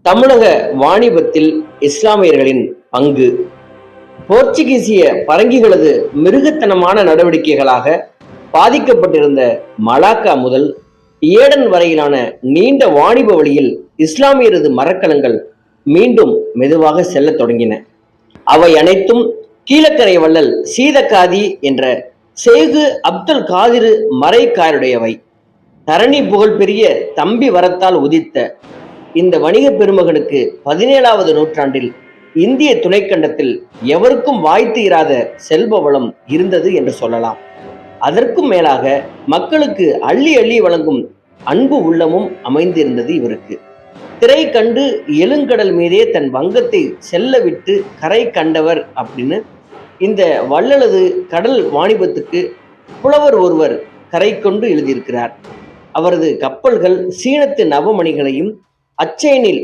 தமிழக வாணிபத்தில் இஸ்லாமியர்களின் பங்கு. போர்ச்சுகீசிய பரங்கிகளது மிருகத்தனமான நடவடிக்கைகளாக பாதிக்கப்பட்டிருந்த மலாக்கா முதல் ஏடன் வரையிலான நீண்ட வாணிப வழியில் இஸ்லாமியரது மரக்கலங்கள் மீண்டும் மெதுவாக செல்லத் தொடங்கின. அவை அனைத்தும் கீழக்கரை வள்ளல் சீதக்காதி என்ற ஷேகு அப்துல் காதிர் மரைக்காருடையவை. தரணி புகழ்பெரிய தம்பி வரத்தால் உதித்த இந்த வணிக பெருமகனுக்கு 17வது நூற்றாண்டில் இந்திய துணைக்கண்டத்தில் எவருக்கும் வாய்த்து இராத செல்வ வளம் இருந்தது என்று சொல்லலாம். அதற்கும் மேலாக மக்களுக்கு அள்ளி அள்ளி வழங்கும் அன்பு உள்ளமும் அமைந்திருந்தது இவருக்கு. திரை கண்டு எழுங்கடல் மீதே தன் வங்கத்தை செல்ல விட்டு கரை கண்டவர் அப்படின்னு இந்த வள்ளலது கடல் வாணிபத்துக்கு புலவர் ஒருவர் கரை கொண்டு எழுதியிருக்கிறார். அவரது கப்பல்கள் சீனத்து நவமணிகளையும் அச்சயனில்